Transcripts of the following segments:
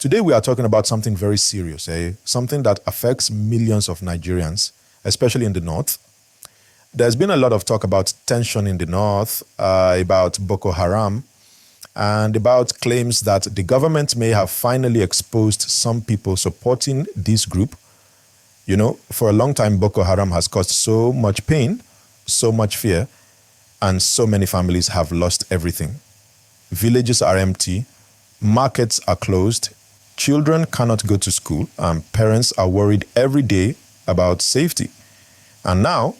Today we are talking about something very serious, something that affects millions of Nigerians, especially in the north. There's been a lot of talk about tension in the north, about Boko Haram, and about claims that the government may have finally exposed some people supporting this group. You know, for a long time, Boko Haram has caused so much pain, so much fear, and so many families have lost everything. Villages are empty, markets are closed, children cannot go to school, and parents are worried every day about safety. And now,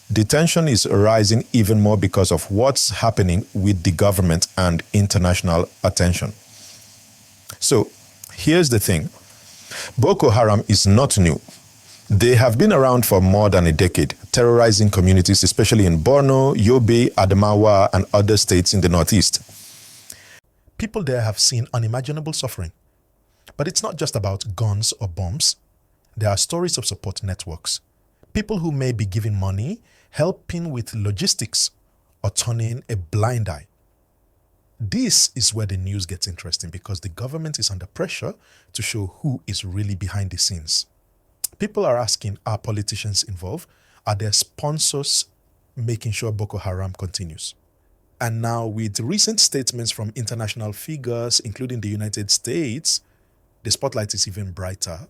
the tension is rising even more because of what's happening with the government and international attention. So, here's the thing. Boko Haram is not new. They have been around for more than a decade, terrorizing communities, especially in Borno, Yobe, Adamawa, and other states in the northeast. People there have seen unimaginable suffering. But it's not just about guns or bombs. There are stories of support networks. People who may be giving money, helping with logistics, or turning a blind eye. This is where the news gets interesting because the government is under pressure to show who is really behind the scenes. People are asking, are politicians involved? Are there sponsors making sure Boko Haram continues? And now with recent statements from international figures, including the United States, the spotlight is even brighter.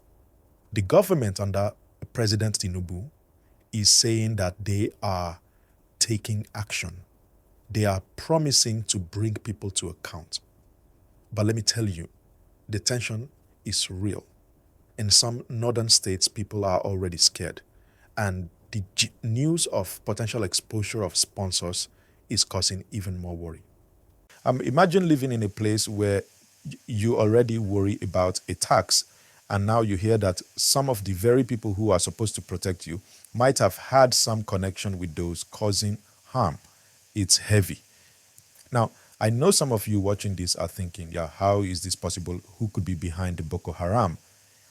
The government under President Tinubu is saying that they are taking action. They are promising to bring people to account. But let me tell you, the tension is real. In some northern states, people are already scared. And the news of potential exposure of sponsors is causing even more worry. Imagine living in a place where you already worry about a tax, and now you hear that some of the very people who are supposed to protect you might have had some connection with those causing harm. It's heavy. Now, I know some of you watching this are thinking, yeah, how is this possible? Who could be behind the Boko Haram?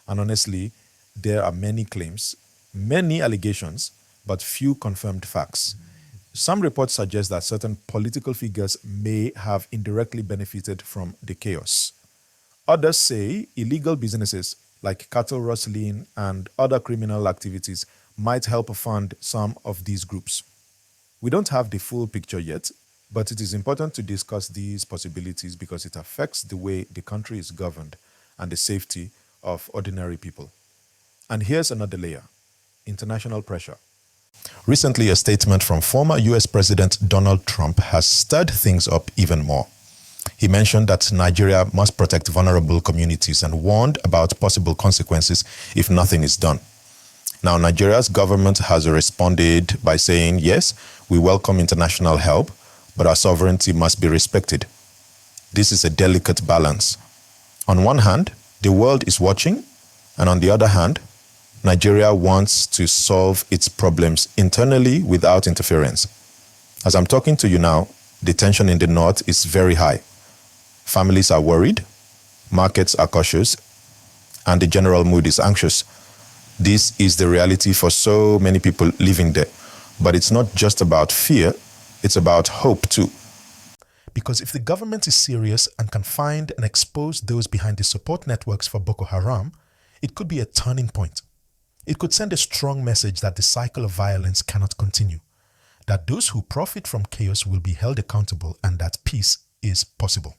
And honestly, there are many claims, many allegations, but few confirmed facts. Some reports suggest that certain political figures may have indirectly benefited from the chaos. Others say illegal businesses like cattle rustling and other criminal activities might help fund some of these groups. We don't have the full picture yet, but it is important to discuss these possibilities because it affects the way the country is governed and the safety of ordinary people. And here's another layer: international pressure. Recently, a statement from former US President Donald Trump has stirred things up even more. He mentioned that Nigeria must protect vulnerable communities and warned about possible consequences if nothing is done. Now, Nigeria's government has responded by saying, yes, we welcome international help, but our sovereignty must be respected. This is a delicate balance. On one hand, the world is watching, and on the other hand, Nigeria wants to solve its problems internally without interference. As I'm talking to you now, the tension in the north is very high. Families are worried, markets are cautious, and the general mood is anxious. This is the reality for so many people living there. But it's not just about fear, it's about hope too. Because if the government is serious and can find and expose those behind the support networks for Boko Haram, it could be a turning point. It could send a strong message that the cycle of violence cannot continue, that those who profit from chaos will be held accountable, and that peace is possible.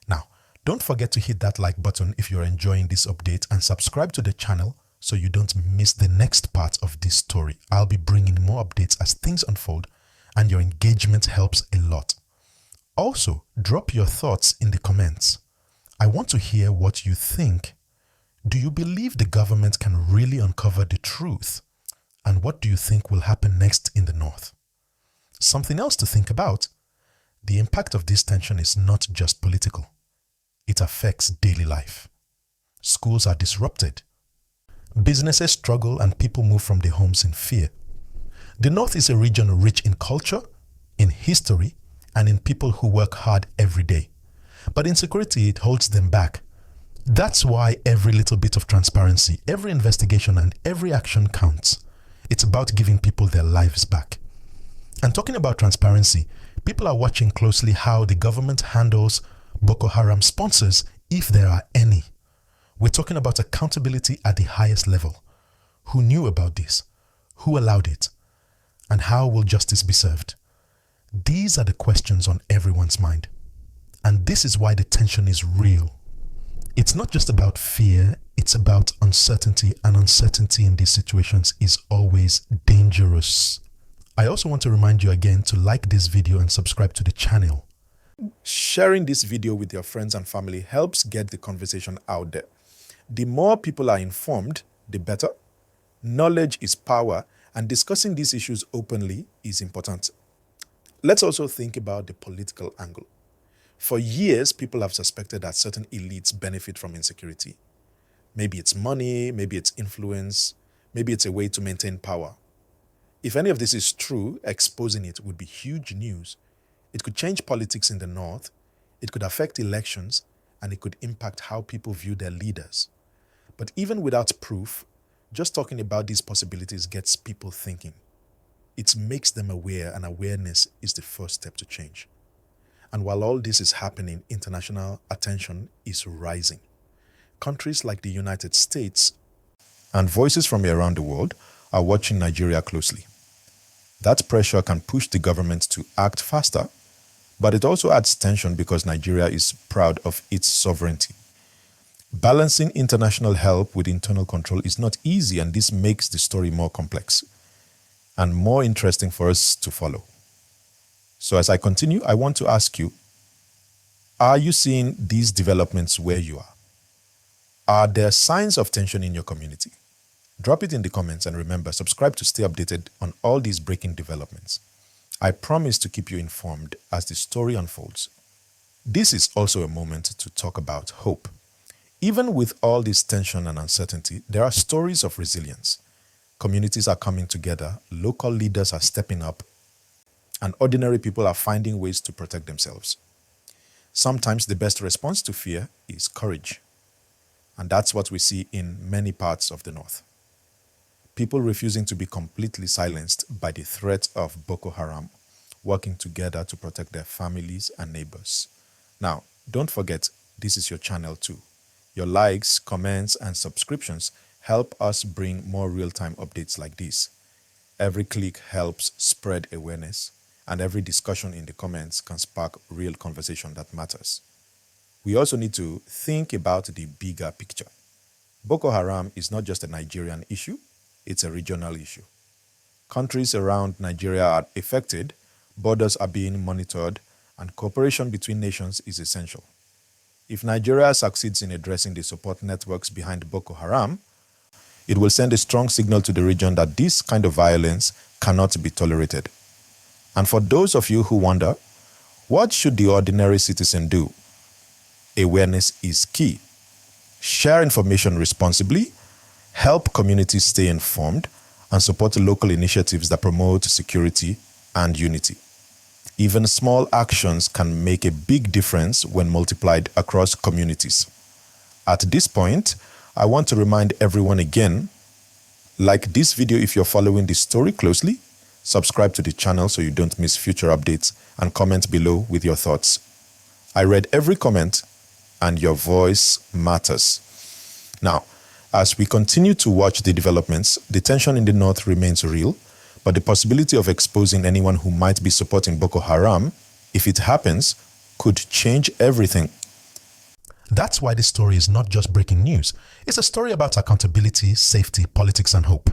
Now, don't forget to hit that like button if you're enjoying this update and subscribe to the channel so you don't miss the next part of this story. I'll be bringing more updates as things unfold, and your engagement helps a lot. Also, drop your thoughts in the comments. I want to hear what you think. Do you believe the government can really uncover the truth? And what do you think will happen next in the north? Something else to think about: the impact of this tension is not just political. It affects daily life. Schools are disrupted. Businesses struggle and people move from their homes in fear. The north is a region rich in culture, in history, and in people who work hard every day. But insecurity, it holds them back. That's why every little bit of transparency, every investigation, and every action counts. It's about giving people their lives back. And talking about transparency, people are watching closely how the government handles Boko Haram sponsors, if there are any. talking about accountability at the highest level. Who knew about this? Who allowed it? And how will justice be served? These are the questions on everyone's mind. And this is why the tension is real. It's not just about fear, it's about uncertainty, and uncertainty in these situations is always dangerous. I also want to remind you again to like this video and subscribe to the channel. Sharing this video with your friends and family helps get the conversation out there. The more people are informed, the better. Knowledge is power, and discussing these issues openly is important. Let's also think about the political angle. For years, people have suspected that certain elites benefit from insecurity. Maybe it's money, maybe it's influence, maybe it's a way to maintain power. If any of this is true, exposing it would be huge news. It could change politics in the North, it could affect elections, and it could impact how people view their leaders. But even without proof, just talking about these possibilities gets people thinking. It makes them aware, and awareness is the first step to change. And while all this is happening, international attention is rising. Countries like the United States and voices from around the world are watching Nigeria closely. That pressure can push the government to act faster, but it also adds tension because Nigeria is proud of its sovereignty. Balancing international help with internal control is not easy, and this makes the story more complex and more interesting for us to follow. So as I continue, I want to ask you, are you seeing these developments where you are? Are there signs of tension in your community? Drop it in the comments, and remember, subscribe to stay updated on all these breaking developments. I promise to keep you informed as the story unfolds. This is also a moment to talk about hope. Even with all this tension and uncertainty, there are stories of resilience. Communities are coming together, local leaders are stepping up, and ordinary people are finding ways to protect themselves. Sometimes the best response to fear is courage. And that's what we see in many parts of the North. People refusing to be completely silenced by the threat of Boko Haram, working together to protect their families and neighbors. Now, don't forget, this is your channel too. Your likes, comments, and subscriptions help us bring more real-time updates like this. Every click helps spread awareness, and every discussion in the comments can spark real conversation that matters. We also need to think about the bigger picture. Boko Haram is not just a Nigerian issue, it's a regional issue. Countries around Nigeria are affected, borders are being monitored, and cooperation between nations is essential. If Nigeria succeeds in addressing the support networks behind Boko Haram, it will send a strong signal to the region that this kind of violence cannot be tolerated. And for those of you who wonder, what should the ordinary citizen do? Awareness is key. Share information responsibly, help communities stay informed, and support local initiatives that promote security and unity. Even small actions can make a big difference when multiplied across communities. At this point, I want to remind everyone again, like this video if you're following this story closely, subscribe to the channel so you don't miss future updates, and comment below with your thoughts. I read every comment, and your voice matters. Now, as we continue to watch the developments, the tension in the North remains real, but the possibility of exposing anyone who might be supporting Boko Haram, if it happens, could change everything. That's why this story is not just breaking news. It's a story about accountability, safety, politics, and hope.